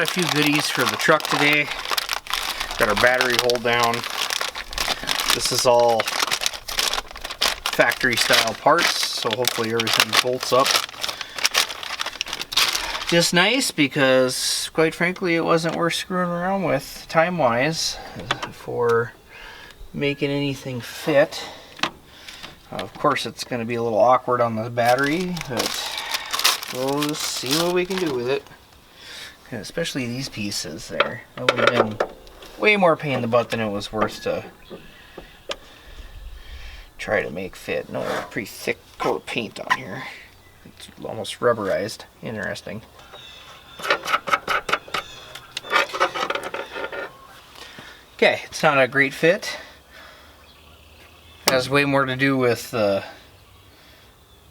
got a few goodies for the truck today. Got our battery hold down. This is all factory style parts, so hopefully everything bolts up just nice, because quite frankly it wasn't worth screwing around with time wise for making anything fit. Of course it's going to be a little awkward on the battery, but we'll just see what we can do with it. Especially these pieces there. That would have been way more pain in the butt than it was worth to try to make fit. No, there's a pretty thick coat of paint on here. It's almost rubberized. Interesting. Okay, it's not a great fit. It has way more to do with the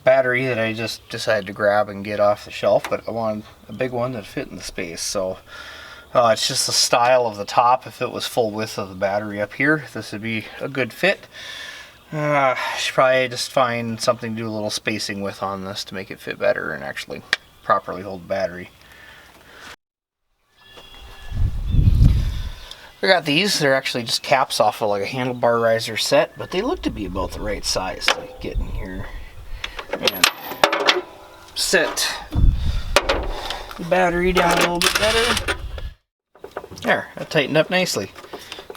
battery that I just decided to grab and get off the shelf, but I wanted a big one that fit in the space. So it's just the style of the top. If it was full width of the battery up here, this would be a good fit. Should probably just find something to do a little spacing with on this to make it fit better and actually properly hold the battery. I got these. They're actually just caps off of like a handlebar riser set, but they look to be about the right size. So get in here and set the battery down a little bit better. There, that tightened up nicely.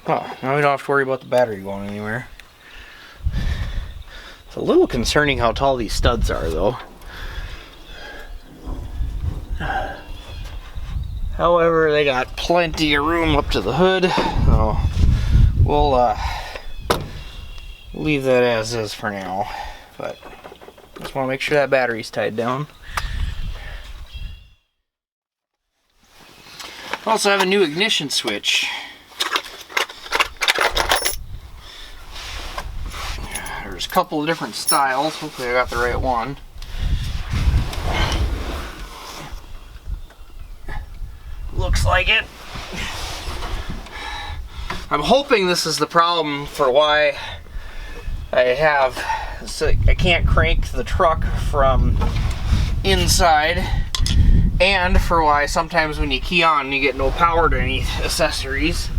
Oh, now we don't have to worry about the battery going anywhere. It's a little concerning how tall these studs are, though. However, they got plenty of room up to the hood, so we'll leave that as is for now. But just want to make sure that battery's tied down. I also have a new ignition switch. There's a couple of different styles. Hopefully I got the right one. Looks like it. I'm hoping this is the problem for why I can't crank the truck from inside, and for why sometimes when you key on you get no power to any accessories.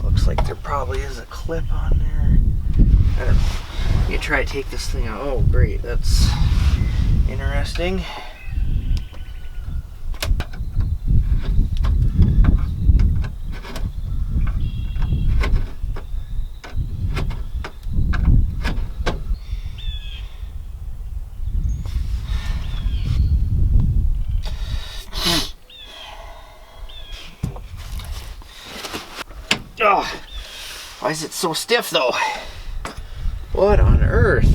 Looks like there probably is a clip on there. I don't know. You try to take this thing out. Oh great, that's interesting. Oh, why is it so stiff though? What on earth?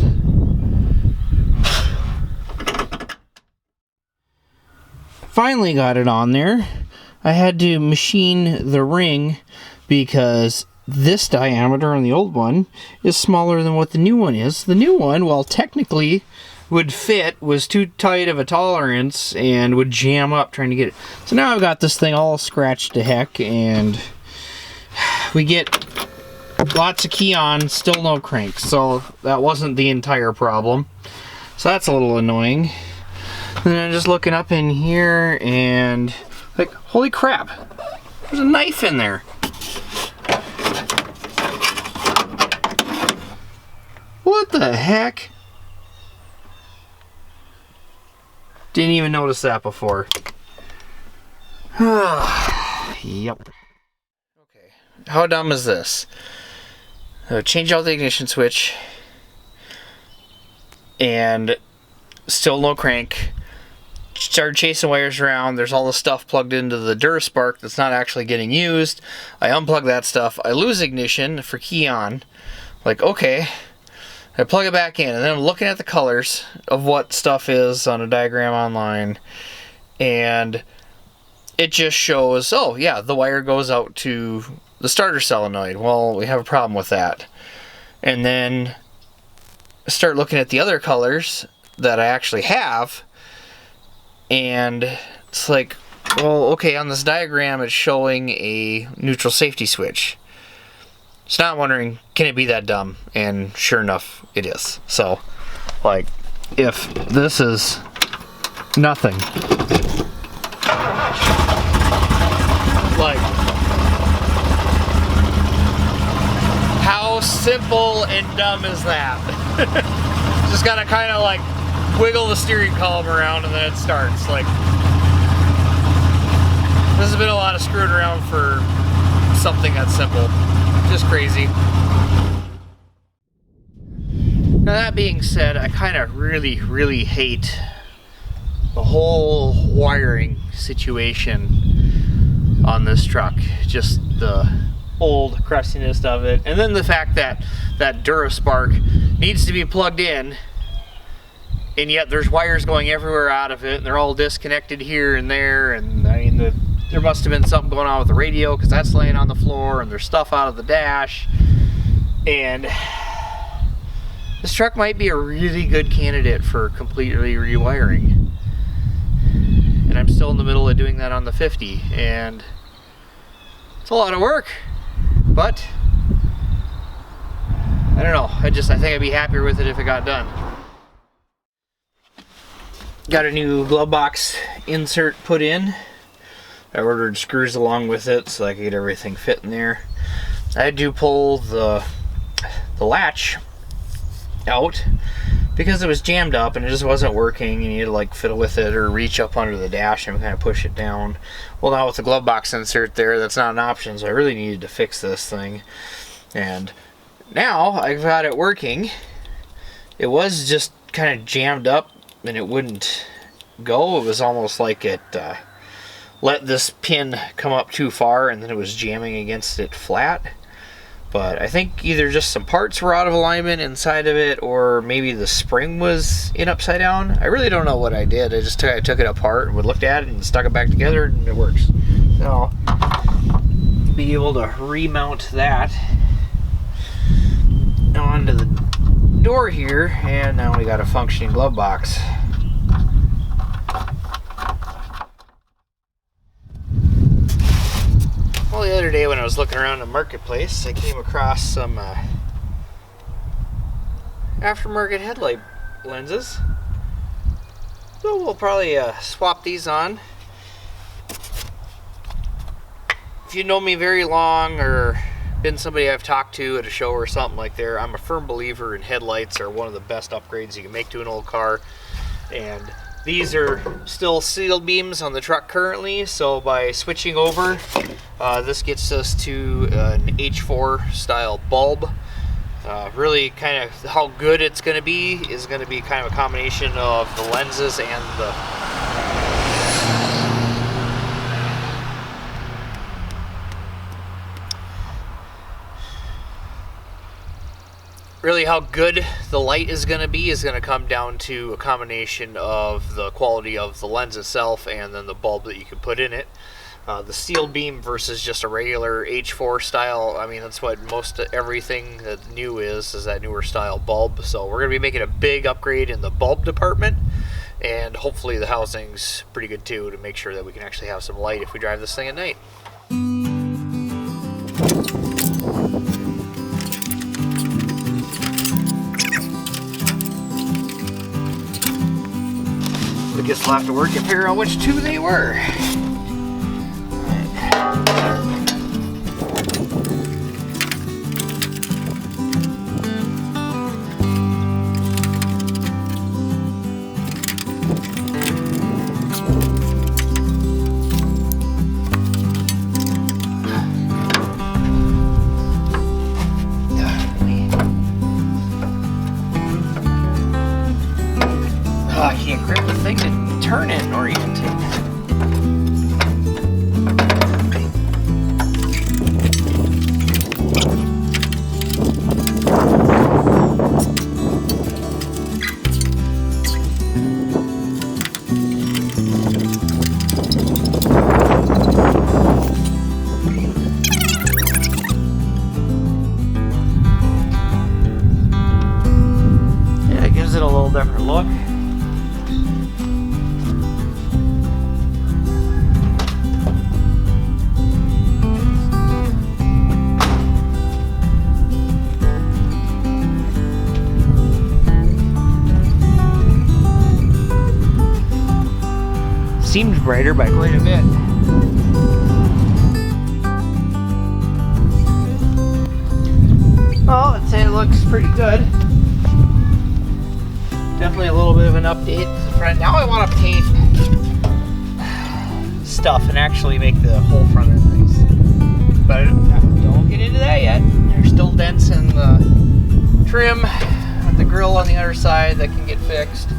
Finally got it on there. I had to machine the ring because this diameter on the old one is smaller than what the new one is. The new one, while technically would fit, was too tight of a tolerance and would jam up trying to get it. So now I've got this thing all scratched to heck, and we get lots of key on, still no crank. So that wasn't the entire problem. So that's a little annoying. And I'm just looking up in here and like, holy crap, there's a knife in there. What the heck? Didn't even notice that before. Yep. Okay, how dumb is this? Change out the ignition switch and still no crank. Started chasing wires around. There's all the stuff plugged into the Duraspark that's not actually getting used. I unplug that stuff. I lose ignition for key on. Like, okay. I plug it back in, and then I'm looking at the colors of what stuff is on a diagram online, and it just shows, oh yeah, the wire goes out to the starter solenoid. Well, we have a problem with that. And then I start looking at the other colors that I actually have, and it's like, well, okay, on this diagram it's showing a neutral safety switch. So now I'm wondering, can it be that dumb? And sure enough, it is. So, like, if this is nothing. Like, how simple and dumb is that? Just gotta kind of like wiggle the steering column around and then it starts. Like, this has been a lot of screwing around for something that's simple. Just crazy. Now that being said, I kind of really hate the whole wiring situation on this truck. Just the old crustiness of it, and then the fact that that DuraSpark needs to be plugged in, and yet there's wires going everywhere out of it, and they're all disconnected here and there, and I mean, there must have been something going on with the radio because that's laying on the floor, and there's stuff out of the dash, and this truck might be a really good candidate for completely rewiring. And I'm still in the middle of doing that on the 50, and it's a lot of work, but I don't know, I think I'd be happier with it if it got done. Got a new glove box insert put in. I ordered screws along with it so I could get everything fit in there. I had to pull the latch out because it was jammed up and it just wasn't working, and you had to like fiddle with it or reach up under the dash and kind of push it down. Well, now with the glove box insert there, that's not an option, so I really needed to fix this thing. And now I've got it working. It was just kind of jammed up and it wouldn't go. It was almost like it let this pin come up too far and then it was jamming against it flat. But I think either just some parts were out of alignment inside of it, or maybe the spring was in upside down. I really don't know what I did. I took it apart and looked at it and stuck it back together, and it works. So I'll be able to remount that onto the door here, and now we got a functioning glove box. Well, the other day when I was looking around the marketplace, I came across some aftermarket headlight lenses. So we'll probably swap these on. If you know me very long or been somebody I've talked to at a show or something like there, I'm a firm believer in headlights are one of the best upgrades you can make to an old car. And these are still sealed beams on the truck currently, so by switching over, this gets us to an H4 style bulb. Really kind of how good it's going to be is going to be kind of a combination of the lenses and the really how good the light is going to come down to a combination of the quality of the lens itself and then the bulb that you can put in it. The sealed beam versus just a regular H4 style, I mean, that's what most everything that's new is that newer style bulb. So we're going to be making a big upgrade in the bulb department, and hopefully the housing's pretty good too, to make sure that we can actually have some light if we drive this thing at night. I guess we'll have to work and figure out which two they were. I can't grip the thing to turn it and orientate. brighter by quite a bit. Well, I'd say it looks pretty good. Definitely a little bit of an update to the front. Now I want to paint stuff and actually make the whole front end nice. But don't get into that yet. There's still dents in the trim, the grill on the other side that can get fixed.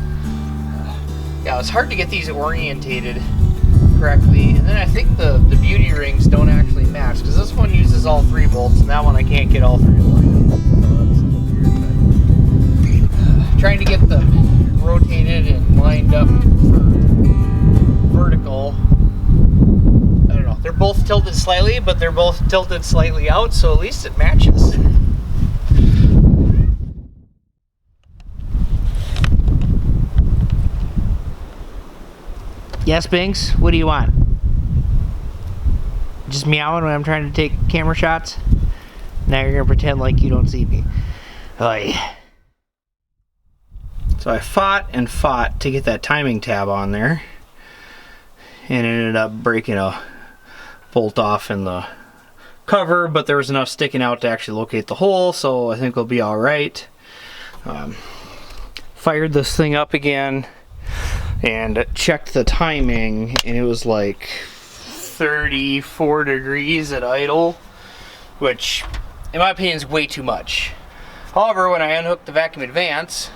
Yeah, it's hard to get these orientated correctly. And then I think the beauty rings don't actually match, because this one uses all 3 bolts and that one I can't get all 3 lined up. So that's a little weird, but trying to get them rotated and lined up for vertical. I don't know. They're both tilted slightly, but they're both tilted slightly out, so at least it matches. Yes, Binks? What do you want? Just meowing when I'm trying to take camera shots? Now you're gonna pretend like you don't see me. Oy. So I fought and fought to get that timing tab on there, and ended up breaking a bolt off in the cover, but there was enough sticking out to actually locate the hole, so I think we'll be all right. Fired this thing up again and checked the timing, and it was like 34 degrees at idle, which in my opinion is way too much. However, when I unhooked the vacuum advance,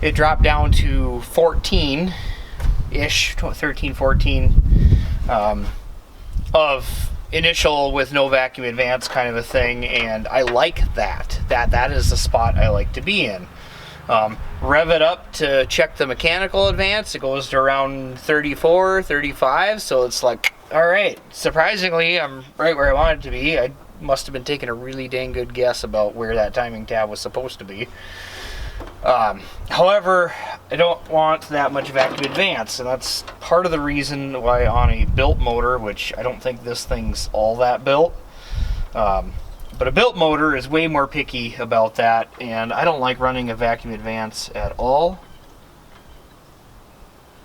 it dropped down to 14-ish, 13, 14 of initial with no vacuum advance kind of a thing, and I like that. That is the spot I like to be in. Rev it up to check the mechanical advance, it goes to around 34, 35, so it's like, alright, surprisingly I'm right where I wanted it to be. I must have been taking a really dang good guess about where that timing tab was supposed to be. However, I don't want that much vacuum advance, and that's part of the reason why on a built motor, which I don't think this thing's all that built, but a built motor is way more picky about that, and I don't like running a vacuum advance at all.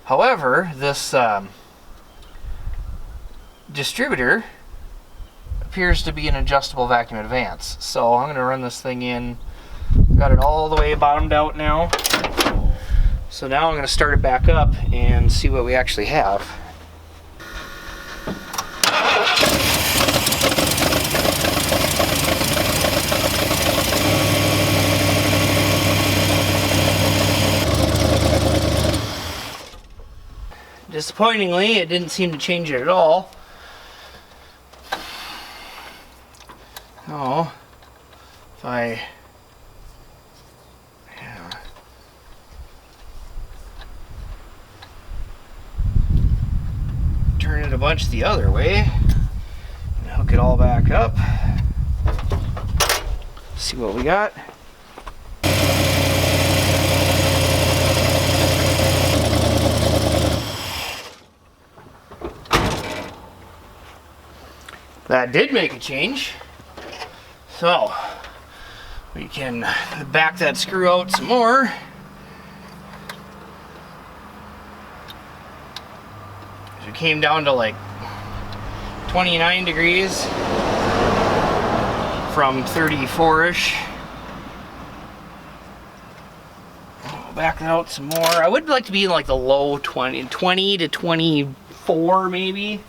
However, this distributor appears to be an adjustable vacuum advance, so I'm going to run this thing in. Got it all the way bottomed out now, so now I'm going to start it back up and see what we actually have. Disappointingly, it didn't seem to change it at all. Oh, if I turn it a bunch the other way and hook it all back up, see what we got. That did make a change. So we can back that screw out some more. We came down to like 29 degrees from 34-ish. Back it out some more. I would like to be in like the low 20 to 24 maybe.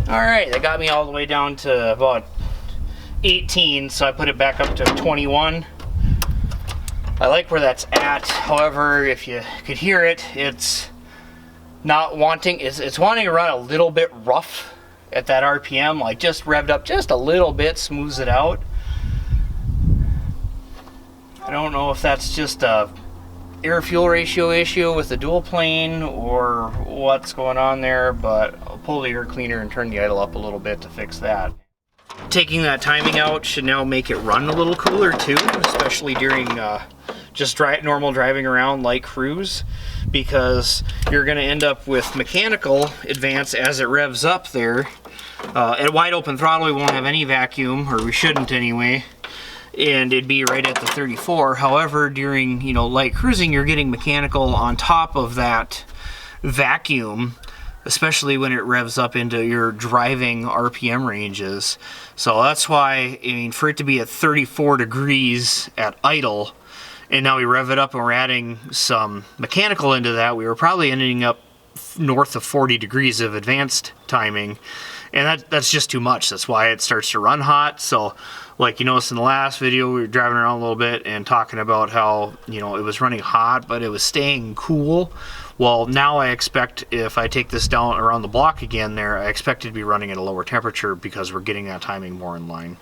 Alright, that got me all the way down to about 18, so I put it back up to 21. I like where that's at. However, if you could hear it, it's not wanting, it's wanting to run a little bit rough at that RPM, like just revved up just a little bit, smooths it out. I don't know if that's just a air-fuel ratio issue with the dual plane or what's going on there, but I'll pull the air cleaner and turn the idle up a little bit to fix that. Taking that timing out should now make it run a little cooler too, especially during just normal driving around light cruise, because you're going to end up with mechanical advance as it revs up there. At wide open throttle, we won't have any vacuum, or we shouldn't anyway, and it'd be right at the 34. However, during, you know, light cruising, you're getting mechanical on top of that vacuum, especially when it revs up into your driving RPM ranges. So that's why, I mean, for it to be at 34 degrees at idle, and now we rev it up and we're adding some mechanical into that, we were probably ending up north of 40 degrees of advanced timing. And that's just too much. That's why it starts to run hot. So, like you noticed in the last video, we were driving around a little bit and talking about how, you know, it was running hot, but it was staying cool. Well, now I expect, if I take this down around the block again there, I expect it to be running at a lower temperature because we're getting that timing more in line.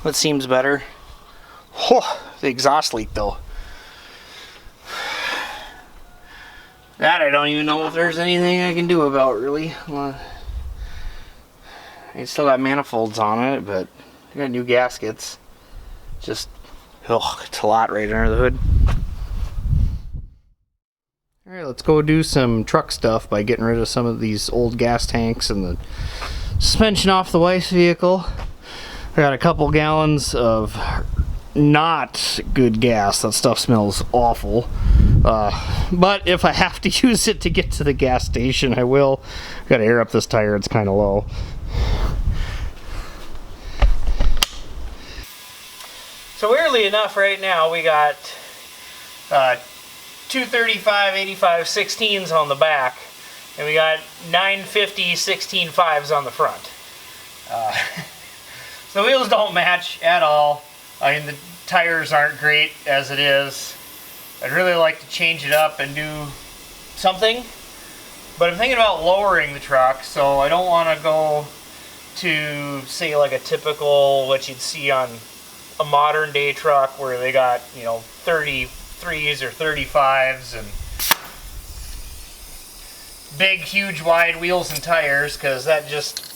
That seems better. Oh, the exhaust leak though. That I don't even know if there's anything I can do about, really. I still got manifolds on it, but I got new gaskets. Just, it's a lot right under the hood. Alright, let's go do some truck stuff by getting rid of some of these old gas tanks and the suspension off the wife's vehicle. I got a couple gallons of not good gas. That stuff smells awful. But if I have to use it to get to the gas station, I will. Got to air up this tire, it's kind of low. So weirdly enough, right now we got 235 85 16s on the back, and we got 950 16 5s on the front. So the wheels don't match at all. I mean, the tires aren't great as it is. I'd really like to change it up and do something, but I'm thinking about lowering the truck, so I don't want to go to, say, like a typical, what you'd see on a modern day truck where they got, you know, 33s or 35s and big, huge, wide wheels and tires, because that just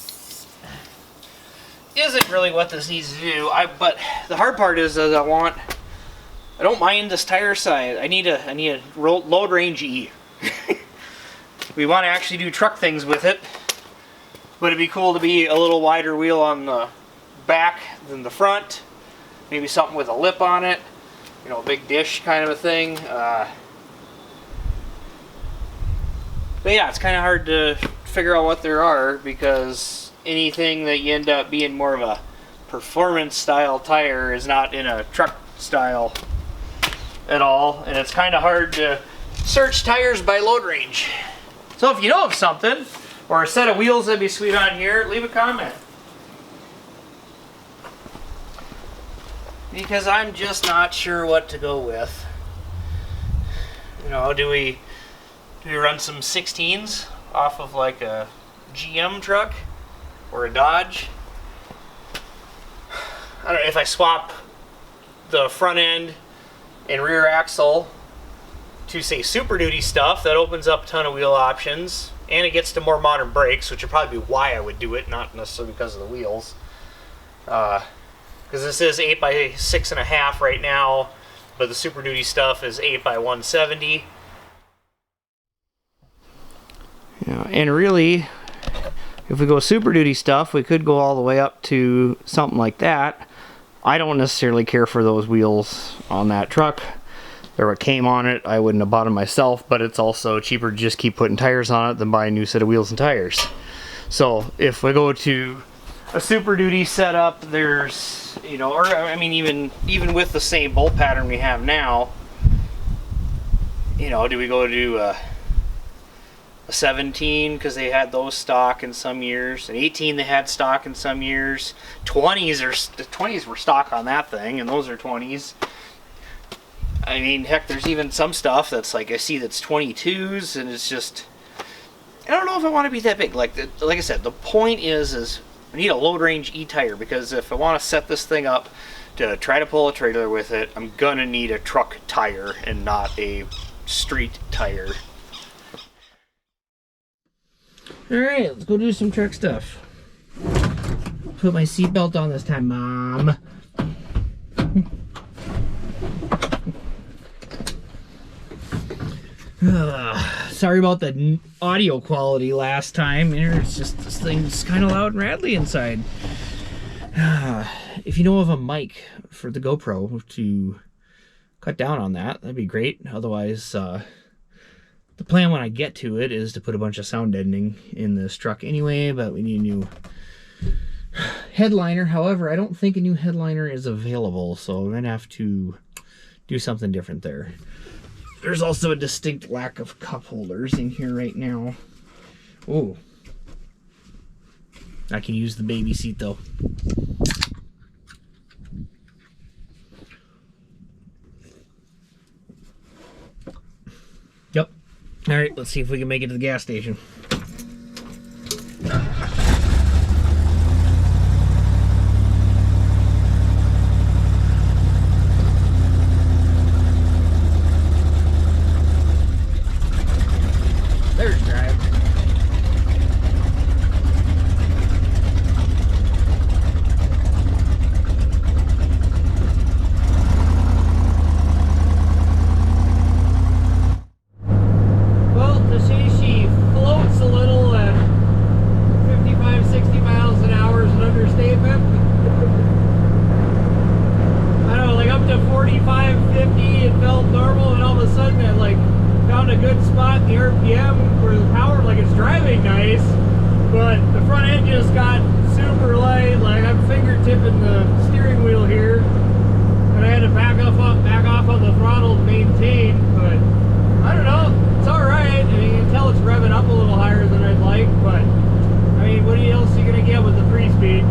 isn't really what this needs to do. But the hard part is that I don't mind this tire size. I need a load range E. We want to actually do truck things with it, but it'd be cool to be a little wider wheel on the back than the front. Maybe something with a lip on it, you know, a big dish kind of a thing. But yeah, it's kind of hard to figure out what there are, because anything that you end up being more of a performance style tire is not in a truck style at all, and it's kind of hard to search tires by load range. So if you know of something, or a set of wheels that'd be sweet on here, leave a comment. Because I'm just not sure what to go with. You know, do we run some 16s off of like a GM truck or a Dodge? I don't know, if I swap the front end and rear axle to say Super Duty stuff, that opens up a ton of wheel options, and it gets to more modern brakes, which would probably be why I would do it, not necessarily because of the wheels. Because this is 8x6.5 right now, but the Super Duty stuff is 8x170. Yeah, and really, if we go Super Duty stuff, we could go all the way up to something like that. I don't necessarily care for those wheels on that truck. They're what came on it. I wouldn't have bought them myself, but it's also cheaper to just keep putting tires on it than buy a new set of wheels and tires. So if we go to a Super Duty setup, there's, you know, or I mean, even with the same bolt pattern we have now, you know, do we go to a 17 because they had those stock in some years, an 18 they had stock in some years, 20s were stock on that thing, and those are 20s. I mean, heck, there's even some stuff that's like, I see that's 22s, and it's just, I don't know if I want to be that big. Like I said, the point is I need a load range E-tire, because if I want to set this thing up to try to pull a trailer with it, I'm gonna need a truck tire and not a street tire. Alright, let's go do some truck stuff. Put my seatbelt on this time, Mom. Sorry about the audio quality last time. It's just, this thing's kind of loud and rattly inside. If you know of a mic for the GoPro to cut down on that, that'd be great. Otherwise, the plan when I get to it is to put a bunch of sound deadening in this truck anyway, but we need a new headliner. However, I don't think a new headliner is available, so I'm gonna have to do something different there. There's also a distinct lack of cup holders in here right now. Oh, I can use the baby seat though. Yep. All right, let's see if we can make it to the gas station. There's drive. Well, to see she floats a little at 55, 60 miles an hour is an understatement. I don't know, like up to 45, 50, it felt normal, and all of a sudden it like found a good spot in the RPM where the power, like, it's driving nice, but the front end just got super light. Like, I'm fingertipping the steering wheel here, and I had to back off on the throttle to maintain. But I don't know, it's all right. I mean, you can tell it's revving up a little higher than I'd like, but I mean, what else are you gonna get with the 3-speed?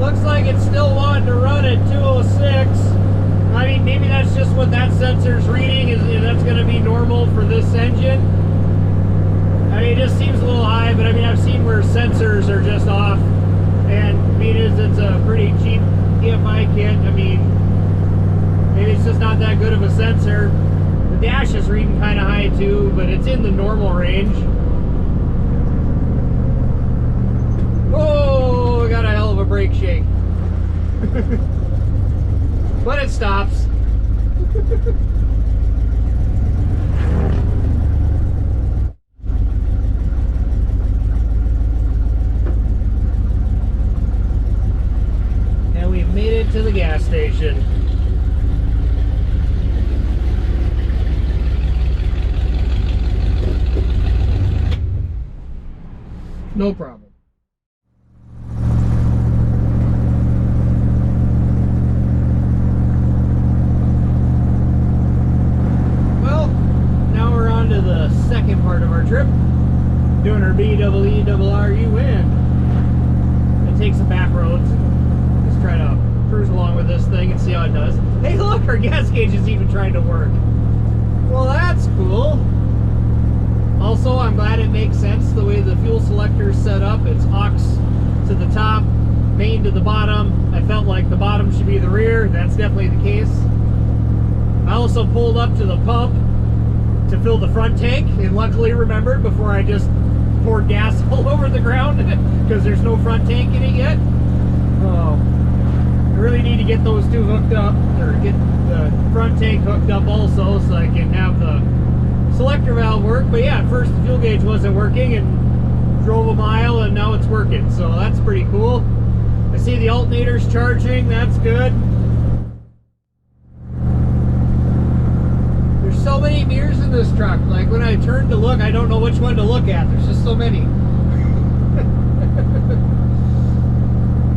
Looks like it's still wanting to run at 206. I mean, maybe that's just what that sensor's reading, is that's going to be normal for this engine. I mean, it just seems a little high, but I mean, I've seen where sensors are just off, and I mean, it's a pretty cheap EFI kit. I mean, maybe it's just not that good of a sensor. The dash is reading kind of high too, but it's in the normal range. Oh, I got a hell of a brake shake. But it stops. And we've made it to the gas station. No problem. Second part of our trip, doing our BEERU in. It takes the back roads. Just try to cruise along with this thing and see how it does. Hey, look, our gas gauge is even trying to work. Well, that's cool. Also, I'm glad it makes sense the way the fuel selector is set up. It's aux to the top, main to the bottom. I felt like the bottom should be the rear. That's definitely the case. I also pulled up to the pump to fill the front tank, and luckily remembered before I just poured gas all over the ground because there's no front tank in it yet. I really need to get those two hooked up, or get the front tank hooked up also, so I can have the selector valve work. But yeah, at first the fuel gauge wasn't working, and drove a mile and now it's working, so that's pretty cool. I see the alternator's charging, that's good. There's so many mirrors in this truck, like when I turn to look, I don't know which one to look at. There's just so many.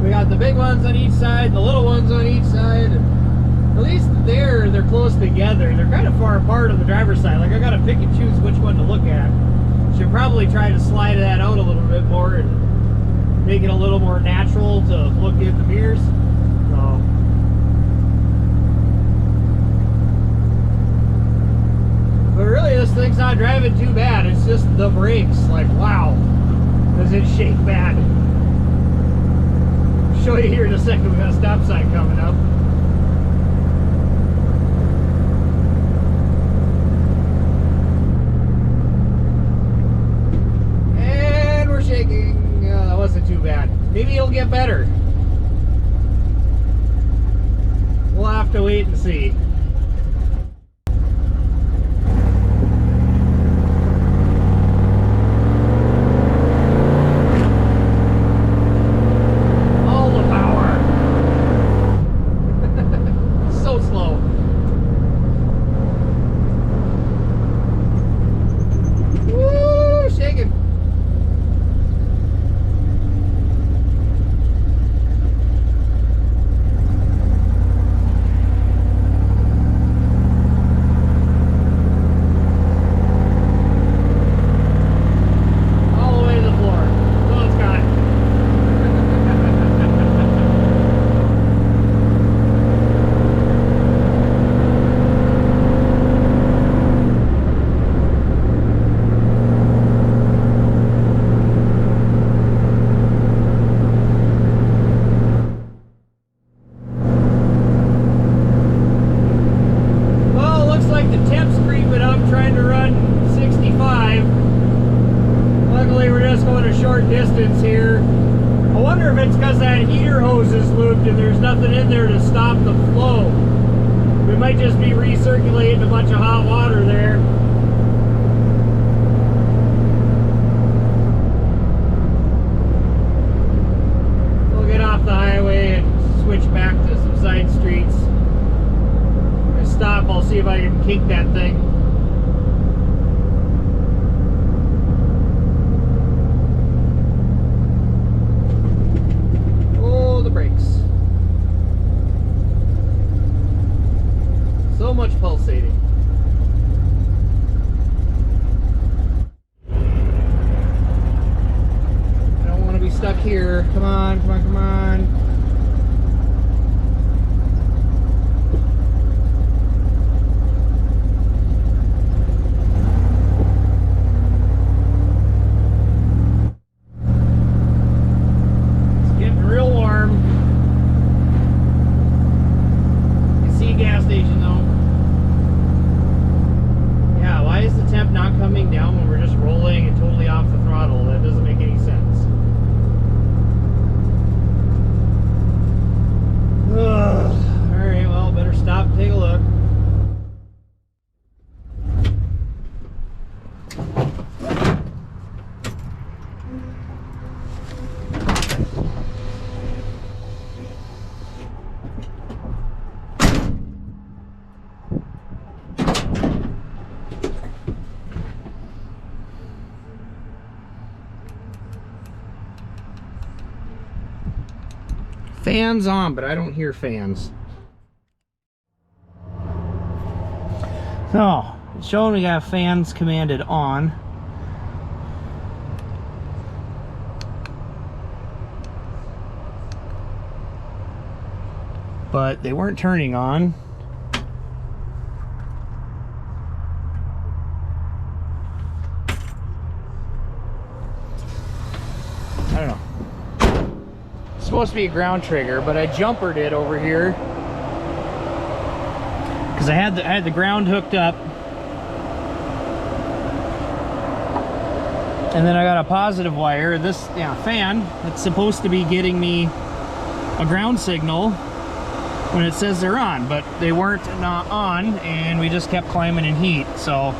We got the big ones on each side, the little ones on each side. And at least they're close together. They're kind of far apart on the driver's side. Like I gotta pick and choose which one to look at. Should probably try to slide that out a little bit more and make it a little more natural to look in the mirrors. So. But really, this thing's not driving too bad. It's just the brakes. Like, wow, does it shake bad? I'll show you here in a second. We got a stop sign coming up. And we're shaking. That wasn't too bad. Maybe it'll get better. We'll have to wait and see. Distance here. I wonder if it's because that heater hose is looped and there's nothing in there to stop the flow. We might just be recirculating a bunch of hot water there. We'll get off the highway and switch back to some side streets. When I stop, I'll see if I can kink that thing. So much pulsating. I don't want to be stuck here. Come on, come on, come on. It's getting real warm. I see a gas station though. Why is the temp not coming down when we're just rolling and totally off the throttle? That doesn't make any sense. Alright, well, better stop and take a look. Fans on, but I don't hear fans. So, it's showing we got fans commanded on. But they weren't turning on. I don't know. Supposed to be a ground trigger, but I jumpered it over here because I had the ground hooked up, and then I got a positive wire. This fan that's supposed to be getting me a ground signal when it says they're on, but they weren't not on, and we just kept climbing in heat. So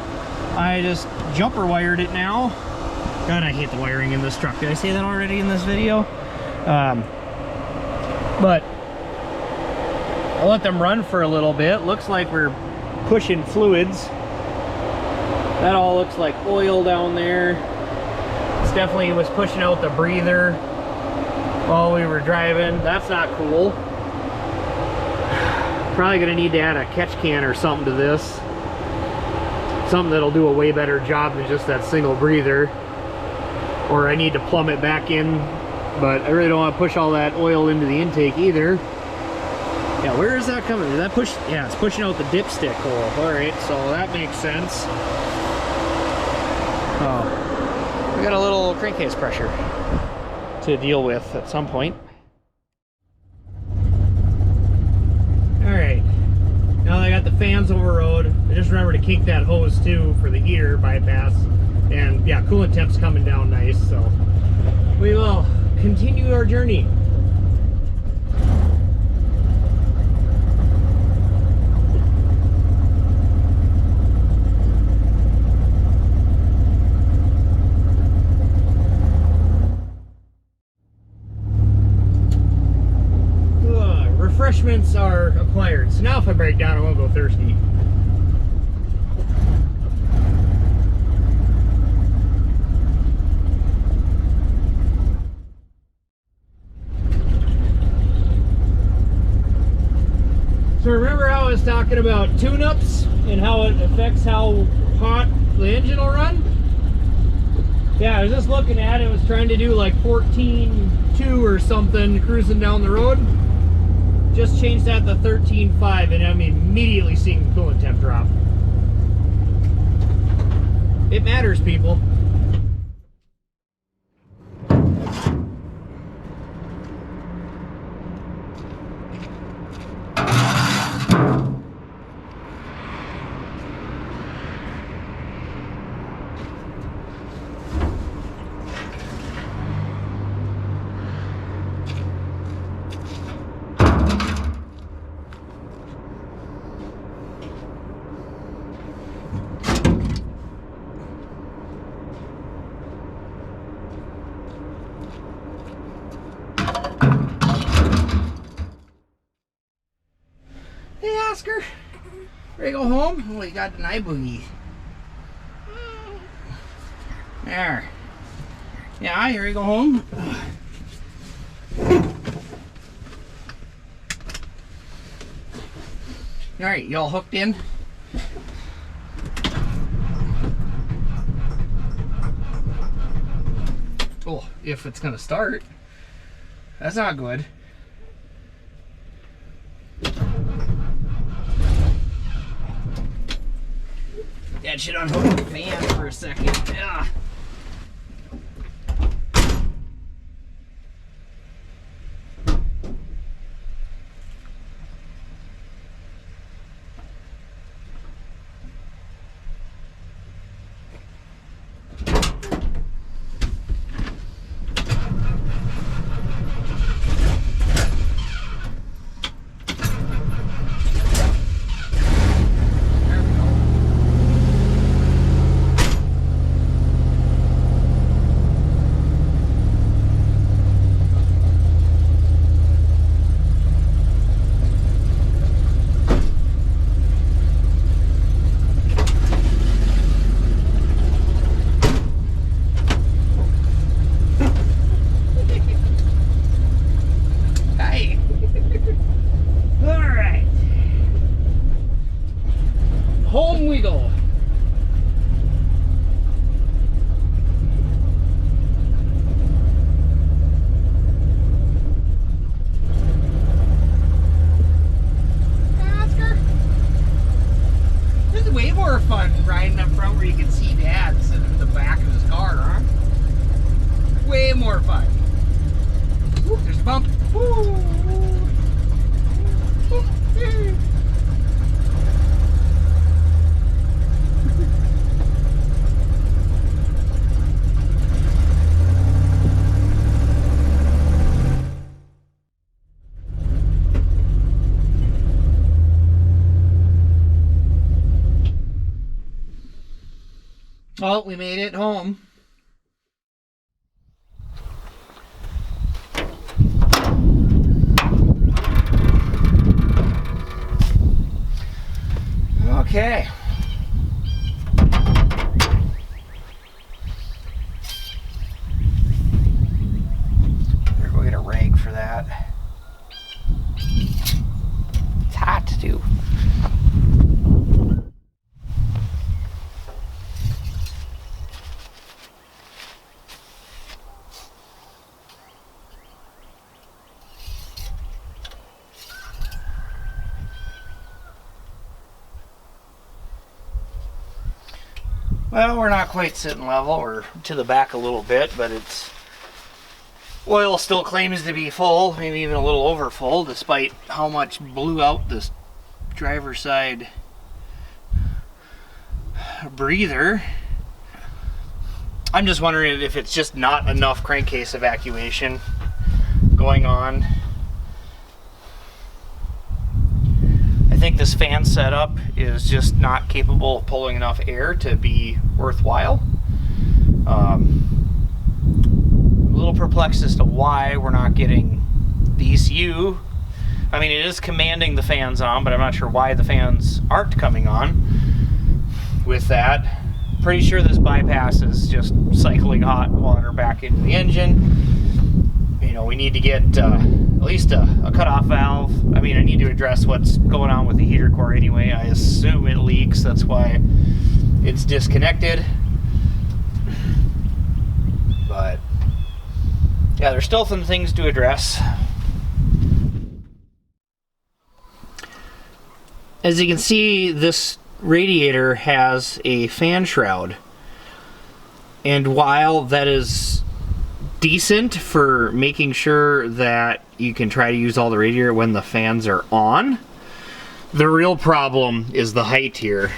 I just jumper wired it now. God, I hate the wiring in this truck. Did I say that already in this video? But I'll let them run for a little bit. Looks like we're pushing fluids. That all looks like oil down there. It's definitely was pushing out the breather while we were driving. That's not cool. Probably gonna need to add a catch can or something to this. Something that'll do a way better job than just that single breather. Or I need to plumb it back in, but I really don't want to push all that oil into the intake either. Yeah, where is that coming? Did that push? Yeah, it's pushing out the dipstick hole. All right, so that makes sense. Oh, we got a little crankcase pressure to deal with at some point. All right, now that I got the fans overrode, I just remember to kink that hose too for the heater bypass. And yeah, coolant temp's coming down nice, so we will continue our journey. Refreshments are acquired, so now if I break down I won't go thirsty. So remember how I was talking about tune-ups and how it affects how hot the engine will run? Yeah, I was just looking at it. It was trying to do like 14.2 or something cruising down the road. Just changed that to 13.5 and I'm immediately seeing the coolant temp drop. It matters, people. Hey Oscar, ready to go home? Oh, you got an eye boogie. There. Yeah, you ready to go home? Alright, y'all hooked in? Oh, if it's gonna start. That's not good. That should unhook the fan for a second. Yeah. Oh, we made it home. Okay. Better go get a rag for that. It's hot too. Well, we're not quite sitting level. We're to the back a little bit, but it's oil still claims to be full, maybe even a little over full, despite how much blew out this driver's side breather. I'm just wondering if it's just not enough crankcase evacuation going on. I think this fan setup is just not capable of pulling enough air to be worthwhile. A little perplexed as to why we're not getting the ECU. I mean, it is commanding the fans on, but I'm not sure why the fans aren't coming on with that. Pretty sure this bypass is just cycling hot water back into the engine. You know, we need to get at least a cutoff valve. I mean, I need to address what's going on with the heater core anyway. I assume it leaks, that's why it's disconnected. But yeah, there's still some things to address. As you can see, this radiator has a fan shroud. And while that is decent for making sure that you can try to use all the radiator when the fans are on, the real problem is the height here.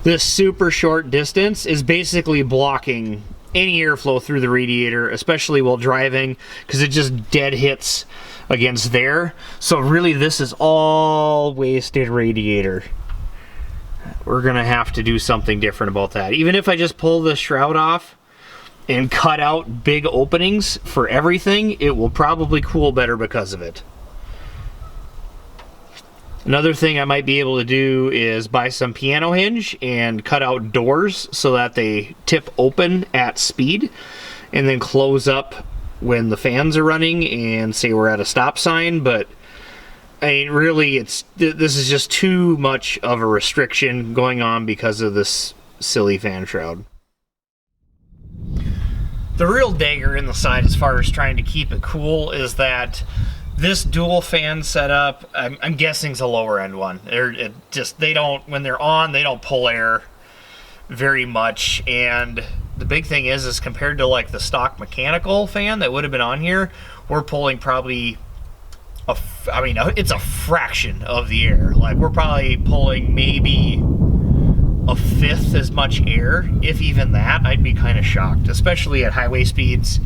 This super short distance is basically blocking any airflow through the radiator, especially while driving, because it just dead hits against there. So really this is all wasted radiator. We're gonna have to do something different about that. Even if I just pull the shroud off and cut out big openings for everything, it will probably cool better because of it. Another thing I might be able to do is buy some piano hinge and cut out doors so that they tip open at speed and then close up when the fans are running and say we're at a stop sign. But I mean, really, this is just too much of a restriction going on because of this silly fan shroud. The real dagger in the side as far as trying to keep it cool is that this dual fan setup, I'm guessing is a lower end one. They don't, when they're on, they don't pull air very much. And the big thing is compared to like the stock mechanical fan that would have been on here, we're pulling probably it's a fraction of the air. Like we're probably pulling maybe a fifth as much air, if even that. I'd be kind of shocked, especially at highway speeds.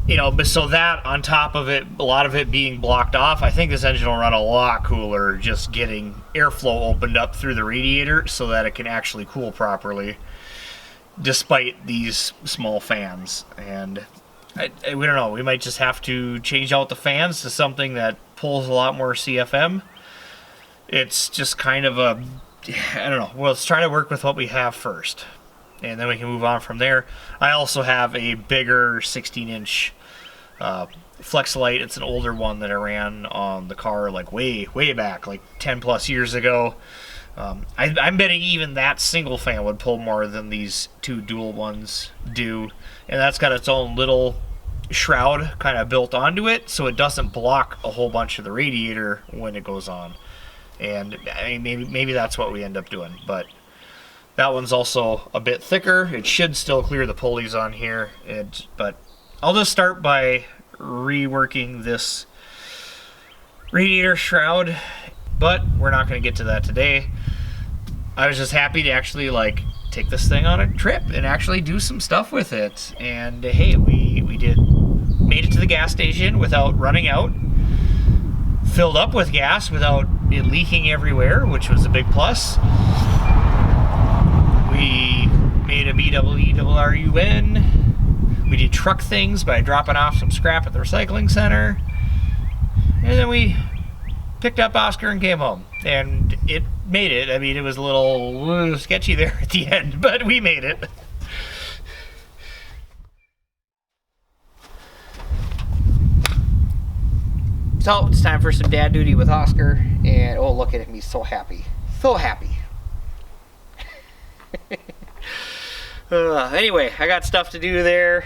You know, but so that on top of it, a lot of it being blocked off, I think this engine will run a lot cooler just getting airflow opened up through the radiator so that it can actually cool properly despite these small fans. And we don't know, we might just have to change out the fans to something that pulls a lot more CFM. It's just kind of a, I don't know. Well, let's try to work with what we have first, and then we can move on from there. I also have a bigger 16-inch Flex Light. It's an older one that I ran on the car like way back, like 10 plus years ago. I'm betting even that single fan would pull more than these two dual ones do, and that's got its own little shroud kind of built onto it, so it doesn't block a whole bunch of the radiator when it goes on. And I mean, maybe that's what we end up doing, but that one's also a bit thicker. It should still clear the pulleys on here, but I'll just start by reworking this radiator shroud, but we're not going to get to that today. I was just happy to actually like take this thing on a trip and actually do some stuff with it. And hey, we made it to the gas station without running out, filled up with gas without it leaking everywhere, which was a big plus. We Made a BWERRUN. We did truck things by dropping off some scrap at the recycling center. And then we picked up Oscar and came home. And it made it. I mean, it was a little sketchy there at the end, but we made it. So it's time for some dad duty with Oscar, and oh, look at him, he's so happy. So happy. Anyway, I got stuff to do there.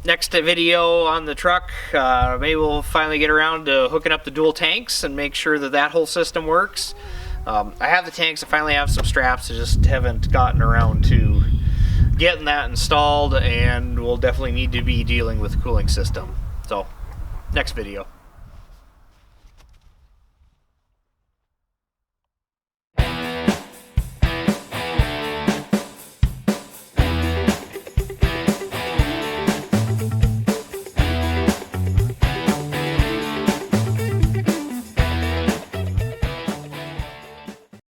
Next video on the truck, maybe we'll finally get around to hooking up the dual tanks and make sure that that whole system works. I have the tanks, I finally have some straps, I just haven't gotten around to getting that installed, and we'll definitely need to be dealing with the cooling system. So, next video.